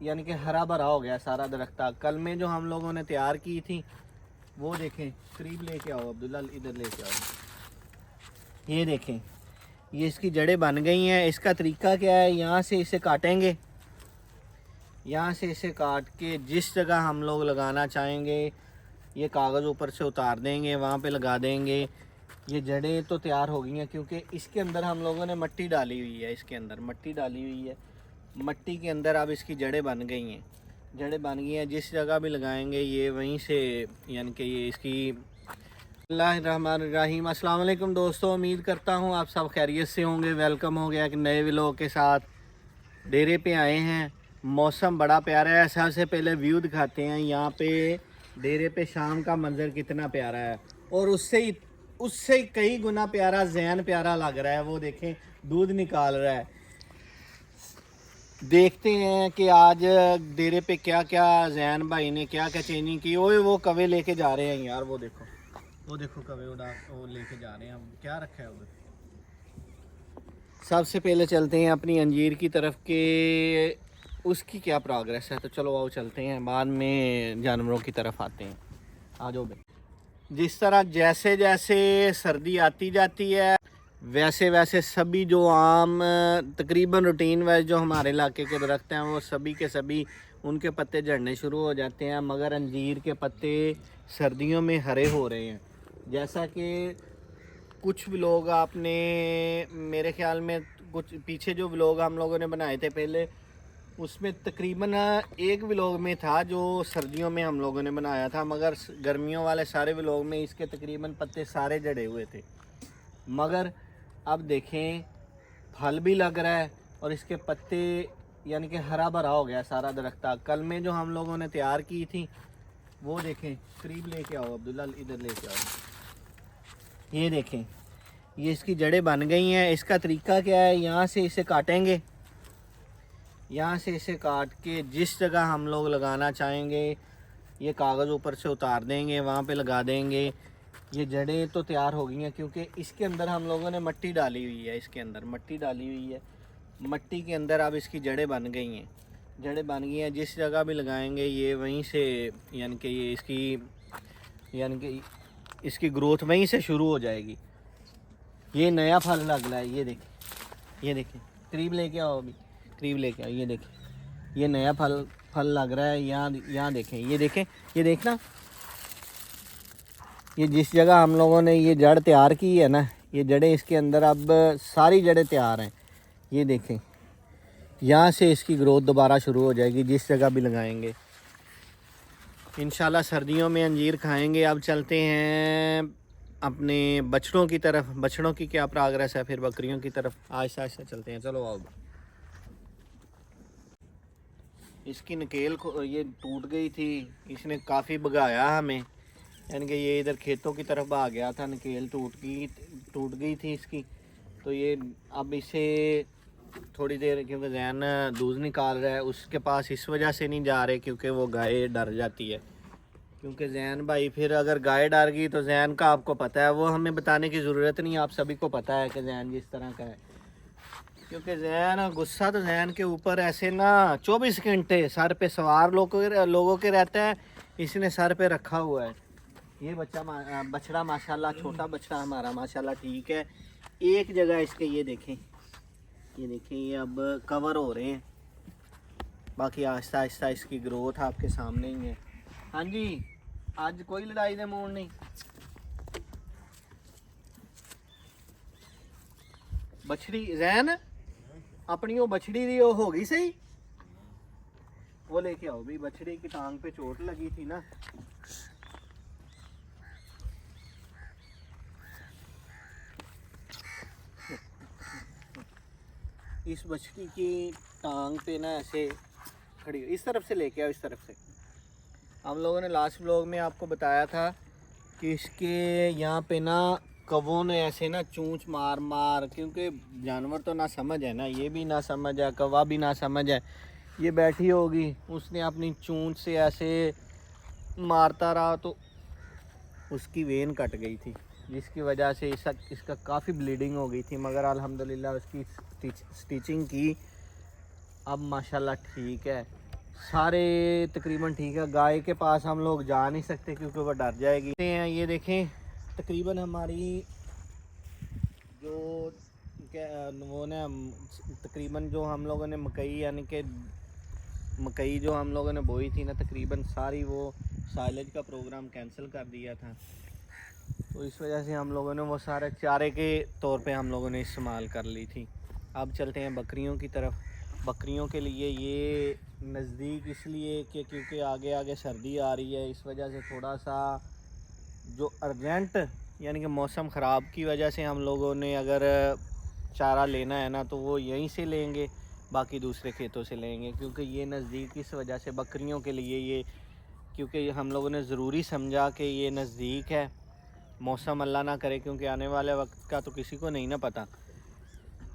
यानी कि हरा भरा हो गया सारा दरख्ता। कल में जो हम लोगों ने तैयार की थी वो देखें, करीब लेके आओ अब्दुल्ला, इधर लेके आओ। ये देखें, ये इसकी जड़ें बन गई हैं। इसका तरीका क्या है, यहाँ से इसे काटेंगे, यहाँ से इसे काट के जिस जगह हम लोग लगाना चाहेंगे ये कागज़ ऊपर से उतार देंगे, वहाँ पे लगा देंगे। ये जड़ें तो तैयार हो गई हैं क्योंकि इसके अंदर हम लोगों ने मिट्टी डाली हुई है, इसके अंदर मिट्टी डाली हुई है। मिट्टी के अंदर अब इसकी जड़ें बन गई हैं, जड़ें बन गई हैं। जिस जगह भी लगाएंगे ये वहीं से, यानी कि ये इसकी। बिस्मिल्लाहिर्रहमानिर्रहीम। अस्सलाम वालेकुम दोस्तों, उम्मीद करता हूँ आप सब खैरियत से होंगे। वेलकम हो गया एक नए व्लॉग के साथ। डेरे पे आए हैं, मौसम बड़ा प्यारा है। सबसे पहले व्यू दिखाते हैं यहाँ पे डेरे पे शाम का मंजर कितना प्यारा है, और उससे कई गुना प्यारा जैन प्यारा लग रहा है। वो देखें दूध निकाल रहा है। देखते हैं कि आज डेरे पे क्या क्या जैन भाई ने क्या क्या चेंजिंग की। ओए वो कवे लेके जा रहे हैं यार, वो देखो कवे वो लेके जा रहे हैं। हम क्या रखा है उधर। सबसे पहले चलते हैं अपनी अंजीर की तरफ के उसकी क्या प्रोग्रेस है, तो चलो आओ चलते हैं, बाद में जानवरों की तरफ आते हैं। आ जाओ भाई। जिस तरह जैसे जैसे सर्दी आती जाती है वैसे वैसे सभी जो आम तकरीबन रूटीन वाइज जो हमारे इलाके के दरख्त हैं वो सभी के सभी उनके पत्ते झड़ने शुरू हो जाते हैं। मगर अंजीर के पत्ते सर्दियों में हरे हो रहे हैं। जैसा कि कुछ व्लॉग आपने, मेरे ख्याल में कुछ पीछे जो व्लॉग हम लोगों ने बनाए थे पहले, उसमें तकरीबन एक व्लॉग में था जो सर्दियों में हम लोगों ने बनाया था, मगर गर्मियों वाले सारे व्लॉग में इसके तकरीबन पत्ते सारे जड़े हुए थे। मगर अब देखें फल भी लग रहा है और इसके पत्ते यानी कि हरा भरा हो गया सारा दरख्ता। कल में जो हम लोगों ने तैयार की थी वो देखें, करीब लेके आओ अब्दुल्ला, इधर लेके आओ। ये देखें, ये इसकी जड़ें बन गई हैं। इसका तरीका क्या है, यहाँ से इसे काटेंगे, यहाँ से इसे काट के जिस जगह हम लोग लगाना चाहेंगे ये कागज़ ऊपर से उतार देंगे, वहाँ पे लगा देंगे। ये जड़ें तो तैयार हो गई हैं क्योंकि इसके अंदर हम लोगों ने मिट्टी डाली हुई है, इसके अंदर मिट्टी डाली हुई है। मिट्टी के अंदर अब इसकी जड़ें बन गई हैं, जड़ें बन गई हैं। जिस जगह भी लगाएंगे ये वहीं से, यानी कि ये इसकी, यानी कि इसकी ग्रोथ वहीं से शुरू हो जाएगी। ये नया फल लग रहा है, ये देखें, ये देखें, करीब लेके आओ अभी, करीब लेके आओ। ये देखें, ये नया फल लग रहा है। यहाँ देखें, ये देखें, ये देखना, ये जिस जगह हम लोगों ने ये जड़ तैयार की है ना, ये जड़ें इसके अंदर अब सारी जड़ें तैयार हैं। ये देखें, यहाँ से इसकी ग्रोथ दोबारा शुरू हो जाएगी जिस जगह भी लगाएंगे। इंशाल्लाह सर्दियों में अंजीर खाएंगे। अब चलते हैं अपने बछड़ों की तरफ। बछड़ों की क्या प्रोग्रेस है, फिर बकरियों की तरफ आहिस्ता आहिस्ता चलते हैं। चलो आओ। इसकी नकेल ये टूट गई थी, इसने काफ़ी भगाया हमें, यानी कि ये इधर खेतों की तरफ आ गया था, नकेल टूट गई थी इसकी। तो ये अब इसे थोड़ी देर, क्योंकि जैन दूध निकाल रहा है, उसके पास इस वजह से नहीं जा रहे क्योंकि वो गाय डर जाती है। क्योंकि जैन भाई, फिर अगर गाय डर गई तो जैन का आपको पता है, वो हमें बताने की ज़रूरत नहीं, आप सभी को पता है कि जैन जिस तरह का है। क्योंकि जैन गुस्सा तो जैन के ऊपर ऐसे ना 24 घंटे सर पे सवार लोगों के रहता है, इसने सर पे रखा हुआ है। ये बछड़ा माशाल्लाह, छोटा बछड़ा हमारा माशाल्लाह ठीक है। एक जगह इसके ये देखें, ये अब कवर हो रहे हैं, बाकी आहिस्ता आहिस्ता इसकी ग्रोथ आपके सामने ही है। हाँ जी, आज कोई लड़ाई दे मूड नहीं। बछड़ी जैन अपनी वो बछड़ी दी वो हो गई सही, वो लेके आओ भी। बछड़ी की टांग पे चोट लगी थी ना, इस बछड़ी की टांग पे ना ऐसे खड़ी, इस तरफ से लेके आओ, इस तरफ से। हम लोगों ने लास्ट व्लॉग में आपको बताया था कि इसके यहाँ पे ना कौवों ने ऐसे ना चूंच मार मार, क्योंकि जानवर तो ना समझ है ना, ये भी ना समझ है, कौवा भी ना समझ है, ये बैठी होगी, उसने अपनी चूंच से ऐसे मारता रहा तो उसकी वेन कट गई थी, जिसकी वजह से इसका काफ़ी ब्लीडिंग हो गई थी। मगर अल्हम्दुलिल्लाह उसकी स्टिचिंग की, अब माशाल्लाह ठीक है, सारे तकरीबन ठीक है। गाय के पास हम लोग जा नहीं सकते क्योंकि वो डर जाएगी। ये देखें तकरीबन हमारी जो वो ना तकरीबन जो हम लोगों ने मकई यानी कि मकई जो हम लोगों ने बोई थी ना तकरीबन सारी वो साइलेज का प्रोग्राम कैंसिल कर दिया था, तो इस वजह से हम लोगों ने वो सारे चारे के तौर पे हम लोगों ने इस्तेमाल कर ली थी। अब चलते हैं बकरियों की तरफ। बकरियों के लिए ये नज़दीक इसलिए कि क्योंकि आगे आगे सर्दी आ रही है, इस वजह से थोड़ा सा जो अर्जेंट यानी कि मौसम ख़राब की वजह से हम लोगों ने अगर चारा लेना है ना तो वो यहीं से लेंगे, बाकी दूसरे खेतों से लेंगे क्योंकि ये नज़दीक इस वजह से बकरियों के लिए ये, क्योंकि हम लोगों ने ज़रूरी समझा कि ये नज़दीक है। मौसम अल्लाह ना करे, क्योंकि आने वाले वक्त का तो किसी को नहीं ना पता,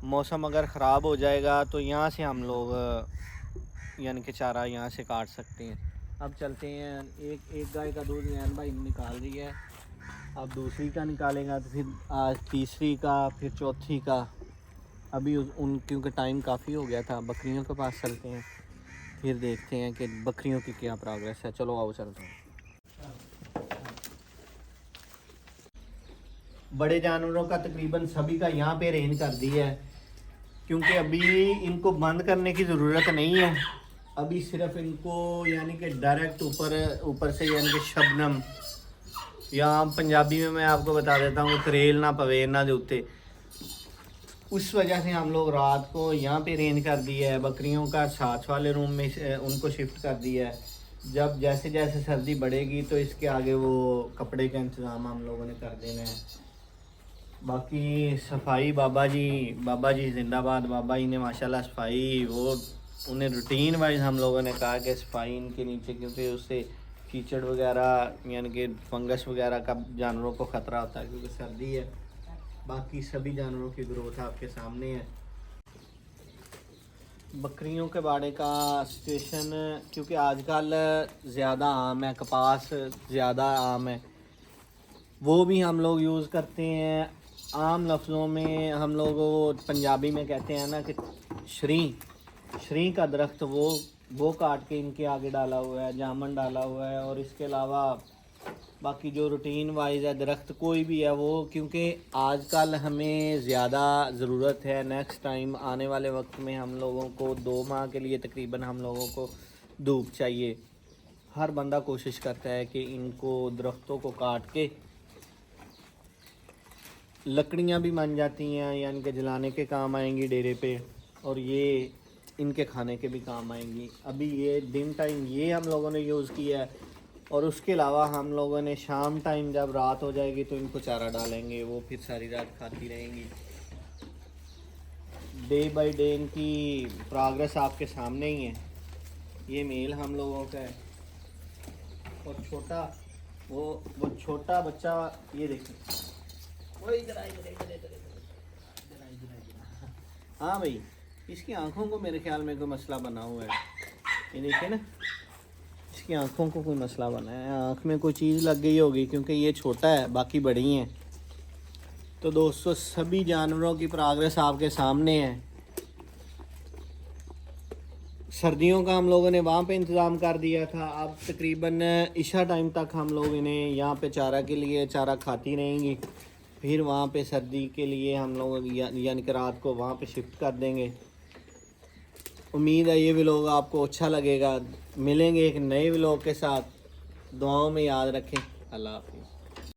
मौसम अगर ख़राब हो जाएगा तो यहाँ से हम लोग यानी कि चारा यहाँ से काट सकते हैं। अब चलते हैं, एक गाय का दूध नैन भाई निकाल रही है, अब दूसरी का निकालेगा तो फिर आज तीसरी का, फिर चौथी का। अभी उन क्योंकि टाइम काफ़ी हो गया था, बकरियों के पास चलते हैं फिर देखते हैं कि बकरियों की क्या प्रोग्रेस है। चलो आओ चलते हैं। बड़े जानवरों का तकरीबन सभी का यहाँ पे रेंज कर दी है, क्योंकि अभी इनको बंद करने की ज़रूरत नहीं है। अभी सिर्फ इनको यानी कि डायरेक्ट ऊपर से यानी कि शबनम, या पंजाबी में मैं आपको बता देता हूँ करेल ना पवे ना दे उत्ते, उस वजह से हम लोग रात को यहाँ पे रेंज कर दिया है। बकरियों का साथ वाले रूम में उनको शिफ्ट कर दिया है। जब जैसे जैसे सर्दी बढ़ेगी तो इसके आगे वो कपड़े का इंतज़ाम हम लोगों ने कर देना है। बाकी सफाई बाबा जी जिंदाबाद, बाबा जी ने माशाल्लाह सफाई वो उन्हें रूटीन वाइज हम लोगों ने कहा कि सफाई इनके नीचे, क्योंकि उससे कीचड़ वगैरह यानी कि फंगस वगैरह का जानवरों को ख़तरा होता है क्योंकि सर्दी है। बाकी सभी जानवरों की ग्रोथ आपके सामने है। बकरियों के बाड़े का सिचुएशन, क्योंकि आजकल ज़्यादा आम है, कपास ज़्यादा आम है, वो भी हम लोग यूज़ करते हैं। आम लफ्ज़ों में हम लोग पंजाबी में कहते हैं ना कि श्री का दरख्त वो काट के इनके आगे डाला हुआ है, जामन डाला हुआ है। और इसके अलावा बाकी जो रूटीन वाइज है दरख्त कोई भी है वो, क्योंकि आजकल हमें ज़्यादा ज़रूरत है। नेक्स्ट टाइम आने वाले वक्त में हम लोगों को 2 माह के लिए तकरीबन हम लोगों को धूप चाहिए। हर बंदा कोशिश करता है कि इनको दरख्तों को काट के लकड़ियाँ भी बन जाती हैं, यानी कि जलाने के काम आएंगी डेरे पे, और ये इनके खाने के भी काम आएंगी। अभी ये दिन टाइम ये हम लोगों ने यूज़ किया है, और उसके अलावा हम लोगों ने शाम टाइम जब रात हो जाएगी तो इनको चारा डालेंगे, वो फिर सारी रात खाती रहेंगी। डे बाय डे इनकी प्रोग्रेस आपके सामने ही है। ये मेल हम लोगों का है, और छोटा वो छोटा बच्चा ये देखिए, वो इधर हाँ भाई, इसकी आंखों को मेरे ख्याल में कोई मसला बना हुआ है। ये देखिए ना, इसकी आंखों को कोई मसला बना है, आँख में कोई चीज़ लग गई होगी, क्योंकि ये छोटा है बाकी बड़ी हैं। तो दोस्तों सभी जानवरों की प्रोग्रेस आपके सामने है। सर्दियों का हम लोगों ने वहाँ पे इंतज़ाम कर दिया था। अब तकरीबन इशा टाइम तक हम लोग इन्हें यहाँ पे चारा के लिए चारा खाती रहेंगी, फिर वहाँ पे सर्दी के लिए हम लोग यानी कि रात को वहाँ पे शिफ्ट कर देंगे। उम्मीद है ये व्लॉग आपको अच्छा लगेगा। मिलेंगे एक नए व्लॉग के साथ, दुआओं में याद रखें। अल्लाह हाफिज़।